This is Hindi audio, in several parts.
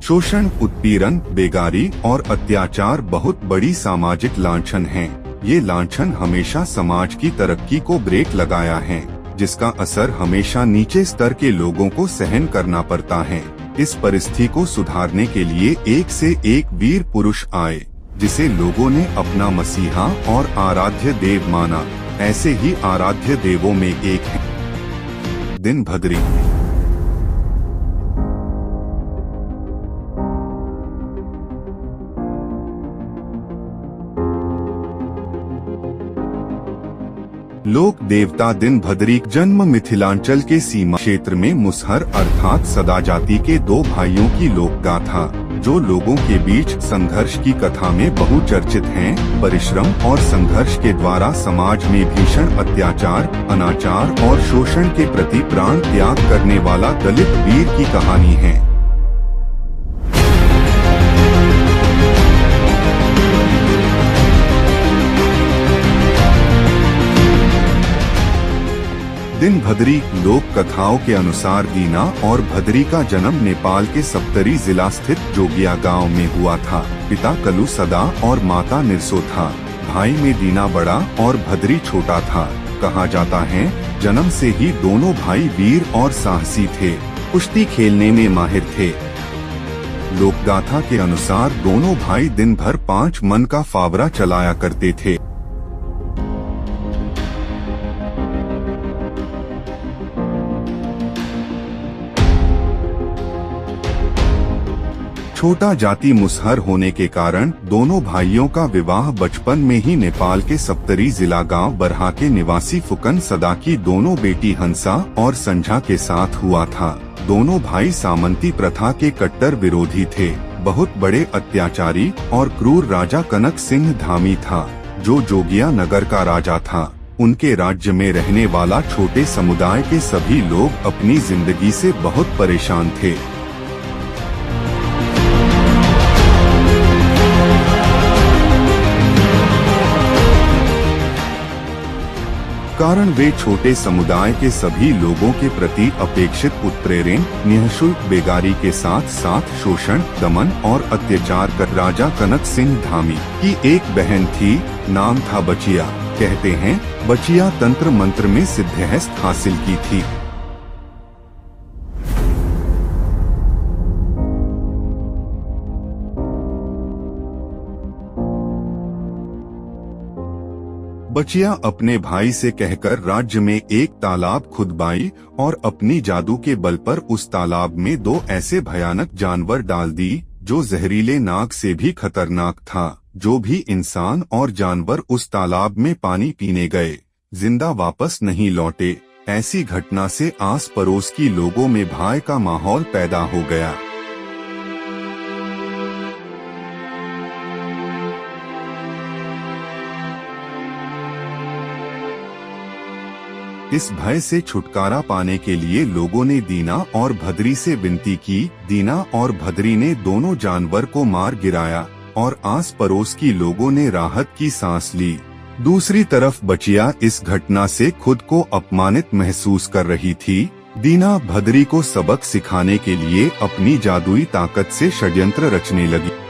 शोषण, उत्पीड़न, बेगारी और अत्याचार बहुत बड़ी सामाजिक लांछन हैं। ये लांछन हमेशा समाज की तरक्की को ब्रेक लगाया है, जिसका असर हमेशा नीचे स्तर के लोगों को सहन करना पड़ता है। इस परिस्थिति को सुधारने के लिए एक से एक वीर पुरुष आए, जिसे लोगों ने अपना मसीहा और आराध्य देव माना। ऐसे ही आराध्य देवों में एक है दिनभद्री। लोक देवता दिनभद्री जन्म मिथिलांचल के सीमा क्षेत्र में मुसहर अर्थात सदा जाति के दो भाइयों की लोक गाथा, जो लोगों के बीच संघर्ष की कथा में बहुचर्चित हैं। परिश्रम और संघर्ष के द्वारा समाज में भीषण अत्याचार, अनाचार और शोषण के प्रति प्राण त्याग करने वाला दलित वीर की कहानी है। दिनभद्री लोक कथाओं के अनुसार दीना और भद्री का जन्म नेपाल के सप्तरी जिला स्थित जोगिया गांव में हुआ था। पिता कलु सदा और माता निरसो था। भाई में दीना बड़ा और भद्री छोटा था। कहा जाता है जन्म से ही दोनों भाई वीर और साहसी थे। कुश्ती खेलने में माहिर थे। लोकगाथा के अनुसार दोनों भाई दिन भर 5 मन का फावरा चलाया करते थे। छोटा जाति मुसहर होने के कारण दोनों भाइयों का विवाह बचपन में ही नेपाल के सप्तरी जिला गांव बरहा के निवासी फुकन सदा की दोनों बेटी हंसा और संझा के साथ हुआ था। दोनों भाई सामंती प्रथा के कट्टर विरोधी थे। बहुत बड़े अत्याचारी और क्रूर राजा कनक सिंह धामी था, जो जोगिया नगर का राजा था। उनके राज्य में रहने वाला छोटे समुदाय के सभी लोग अपनी जिंदगी से बहुत परेशान थे। कारण वे छोटे समुदाय के सभी लोगों के प्रति अपेक्षित उत्प्रेरण, निःशुल्क बेगारी के साथ साथ शोषण, दमन और अत्याचार कर राजा कनक सिंह धामी की एक बहन थी, नाम था बचिया। कहते हैं बचिया तंत्र मंत्र में सिद्धहस्त हासिल की थी। बचिया अपने भाई से कहकर राज्य में एक तालाब खुदवाई और अपनी जादू के बल पर उस तालाब में 2 ऐसे भयानक जानवर डाल दी, जो जहरीले नाग से भी खतरनाक था। जो भी इंसान और जानवर उस तालाब में पानी पीने गए, जिंदा वापस नहीं लौटे। ऐसी घटना से आस पड़ोस की लोगों में भय का माहौल पैदा हो गया। इस भय से छुटकारा पाने के लिए लोगों ने दीना और भद्री से विनती की। दीना और भद्री ने दोनों जानवर को मार गिराया और आस पड़ोस की लोगों ने राहत की सांस ली। दूसरी तरफ बचिया इस घटना से खुद को अपमानित महसूस कर रही थी। दीना भद्री को सबक सिखाने के लिए अपनी जादुई ताकत से षड्यंत्र रचने लगी।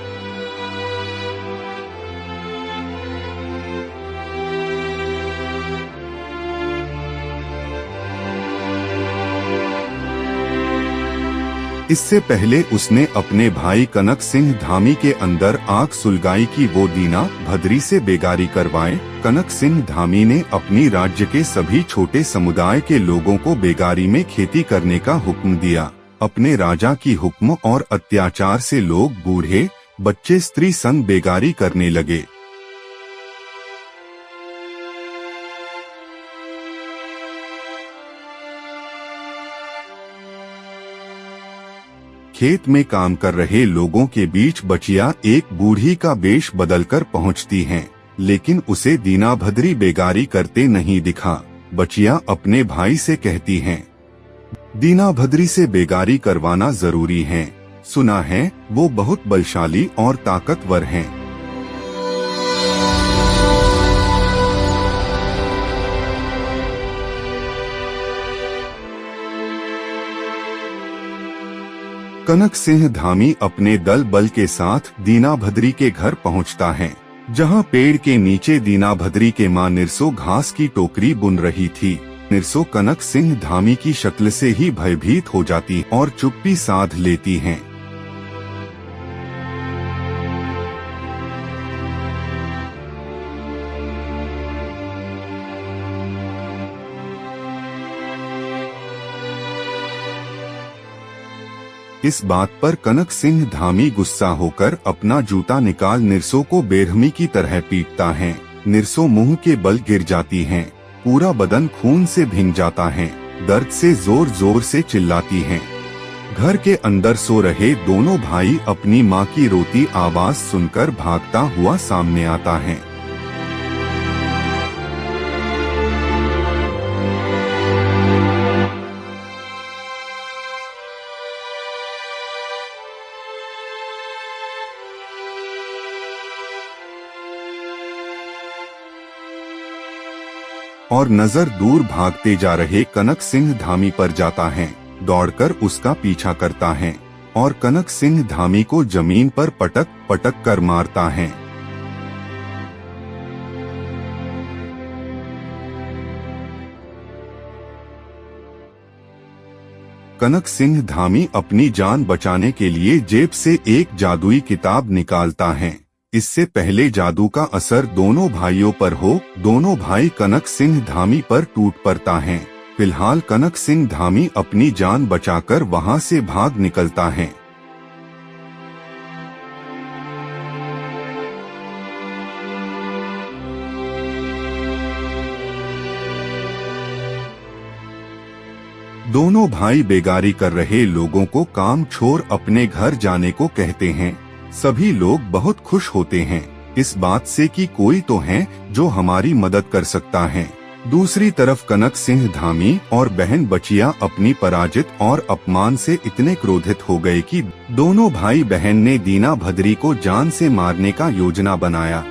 इससे पहले उसने अपने भाई कनक सिंह धामी के अंदर आग सुलगाई कि वो दीना भद्री से बेगारी करवाए। कनक सिंह धामी ने अपनी राज्य के सभी छोटे समुदाय के लोगों को बेगारी में खेती करने का हुक्म दिया। अपने राजा की हुक्म और अत्याचार से लोग बूढ़े, बच्चे, स्त्री संग बेगारी करने लगे। खेत में काम कर रहे लोगों के बीच बचिया एक बूढ़ी का वेश बदलकर पहुंचती हैं, लेकिन उसे दीना भद्री बेगारी करते नहीं दिखा। बचिया अपने भाई से कहती हैं, दीना भद्री से बेगारी करवाना जरूरी है। सुना है वो बहुत बलशाली और ताकतवर हैं। कनक सिंह धामी अपने दल बल के साथ दीना भद्री के घर पहुंचता है, जहां पेड़ के नीचे दीना भद्री के मां निरसो घास की टोकरी बुन रही थी। निरसो कनक सिंह धामी की शक्ल से ही भयभीत हो जाती और चुप्पी साध लेती हैं। इस बात पर कनक सिंह धामी गुस्सा होकर अपना जूता निकाल निरसो को बेरहमी की तरह पीटता है। निरसो मुंह के बल गिर जाती हैं, पूरा बदन खून से भीग जाता है, दर्द से जोर जोर से चिल्लाती हैं। घर के अंदर सो रहे दोनों भाई अपनी मां की रोती आवाज सुनकर भागता हुआ सामने आता है। और नजर दूर भागते जा रहे कनक सिंह धामी पर जाता है, दौड़कर उसका पीछा करता है और कनक सिंह धामी को जमीन पर पटक पटक कर मारता है। कनक सिंह धामी अपनी जान बचाने के लिए जेब से एक जादुई किताब निकालता है। इससे पहले जादू का असर दोनों भाइयों पर हो, दोनों भाई कनक सिंह धामी पर टूट पड़ता है। फिलहाल कनक सिंह धामी अपनी जान बचाकर वहां से भाग निकलता है। दोनों भाई बेगारी कर रहे लोगों को काम छोड़ अपने घर जाने को कहते हैं। सभी लोग बहुत खुश होते हैं इस बात से कि कोई तो है जो हमारी मदद कर सकता है। दूसरी तरफ कनक सिंह धामी और बहन बचिया अपनी पराजित और अपमान से इतने क्रोधित हो गए कि दोनों भाई बहन ने दीना भद्री को जान से मारने का योजना बनाया।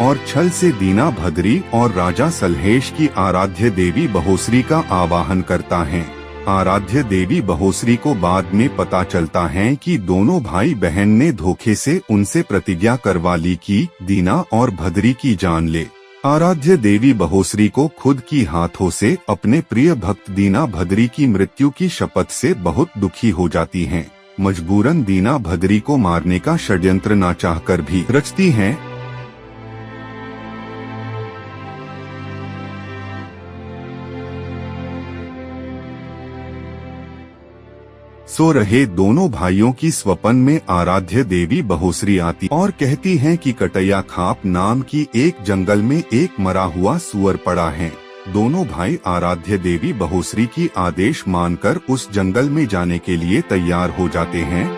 और छल से दीना भद्री और राजा सलहेश की आराध्य देवी बहोसरी का आवाहन करता है। आराध्य देवी बहोसरी को बाद में पता चलता है कि दोनों भाई बहन ने धोखे से उनसे प्रतिज्ञा करवा ली कि दीना और भद्री की जान ले। आराध्य देवी बहोसरी को खुद की हाथों से अपने प्रिय भक्त दीना भद्री की मृत्यु की शपथ से बहुत दुखी हो जाती हैं। मजबूरन दीना भद्री को मारने का षड्यंत्र ना चाहकर भी रचती हैं। सो रहे दोनों भाइयों की स्वप्न में आराध्य देवी बहोसरी आती और कहती हैं कि कटैया खाप नाम की एक जंगल में एक मरा हुआ सुअर पड़ा है। दोनों भाई आराध्य देवी बहोसरी की आदेश मानकर उस जंगल में जाने के लिए तैयार हो जाते हैं।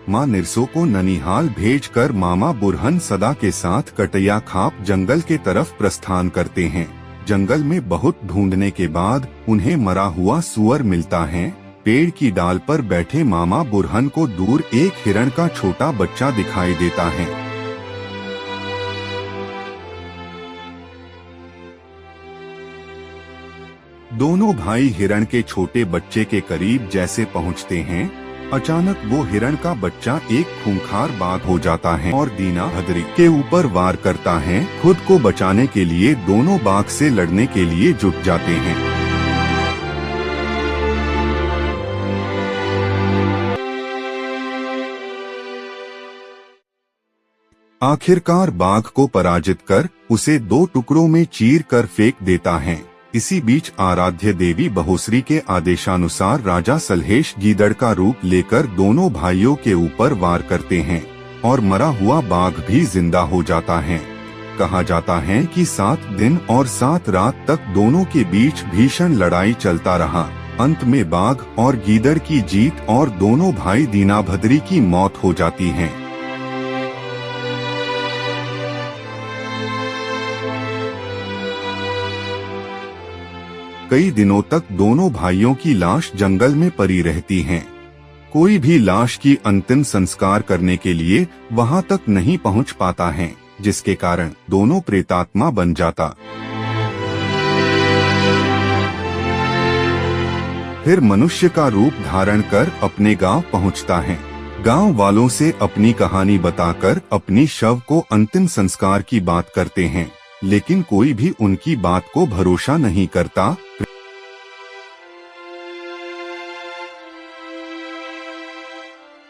मां निरसो को ननिहाल भेजकर मामा बुरहन सदा के साथ कटैया खाप जंगल के तरफ प्रस्थान करते हैं। जंगल में बहुत ढूंढने के बाद उन्हें मरा हुआ सुअर मिलता है। पेड़ की डाल पर बैठे मामा बुरहन को दूर एक हिरण का छोटा बच्चा दिखाई देता है। दोनों भाई हिरण के छोटे बच्चे के करीब जैसे पहुंचते हैं, अचानक वो हिरण का बच्चा एक खूंखार बाघ हो जाता है और दीना भद्री के ऊपर वार करता है। खुद को बचाने के लिए दोनों बाघ से लड़ने के लिए जुट जाते हैं। आखिरकार बाघ को पराजित कर उसे दो टुकड़ों में चीर कर फेंक देता है। इसी बीच आराध्य देवी बहोसरी के आदेशानुसार राजा सलहेश गीदड़ का रूप लेकर दोनों भाइयों के ऊपर वार करते हैं और मरा हुआ बाघ भी जिंदा हो जाता है। कहा जाता है कि 7 दिन और 7 रात तक दोनों के बीच भीषण लड़ाई चलता रहा। अंत में बाघ और गीदड़ की जीत और दोनों भाई दीना भद्री की मौत हो जाती है। कई दिनों तक दोनों भाइयों की लाश जंगल में पड़ी रहती हैं। कोई भी लाश की अंतिम संस्कार करने के लिए वहां तक नहीं पहुंच पाता है, जिसके कारण दोनों प्रेतात्मा बन जाता। फिर मनुष्य का रूप धारण कर अपने गांव पहुंचता है। गांव वालों से अपनी कहानी बताकर अपनी शव को अंतिम संस्कार की बात करते हैं, लेकिन कोई भी उनकी बात को भरोसा नहीं करता।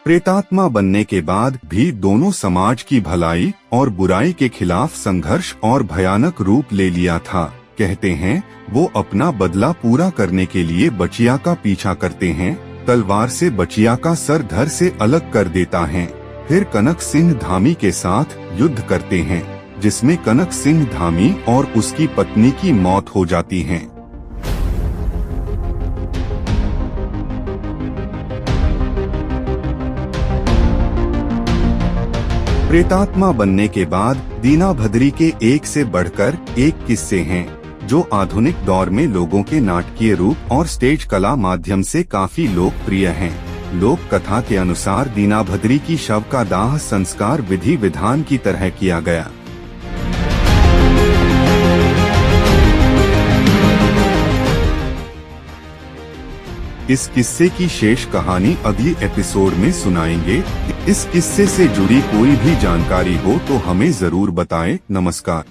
प्रेतात्मा बनने के बाद भी दोनों समाज की भलाई और बुराई के खिलाफ संघर्ष और भयानक रूप ले लिया था। कहते हैं वो अपना बदला पूरा करने के लिए बचिया का पीछा करते हैं, तलवार से बचिया का सर धड़ से अलग कर देता है। फिर कनक सिंह धामी के साथ युद्ध करते हैं, जिसमें कनक सिंह धामी और उसकी पत्नी की मौत हो जाती है। प्रेतात्मा बनने के बाद दीना भद्री के एक से बढ़कर एक किस्से हैं, जो आधुनिक दौर में लोगों के नाटकीय रूप और स्टेज कला माध्यम से काफी लोकप्रिय हैं। लोक कथा के अनुसार दीना भद्री की शव का दाह संस्कार विधि विधान की तरह किया गया। इस किस्से की शेष कहानी अगली एपिसोड में सुनाएंगे। इस किस्से से जुड़ी कोई भी जानकारी हो तो हमें जरूर बताएं। नमस्कार।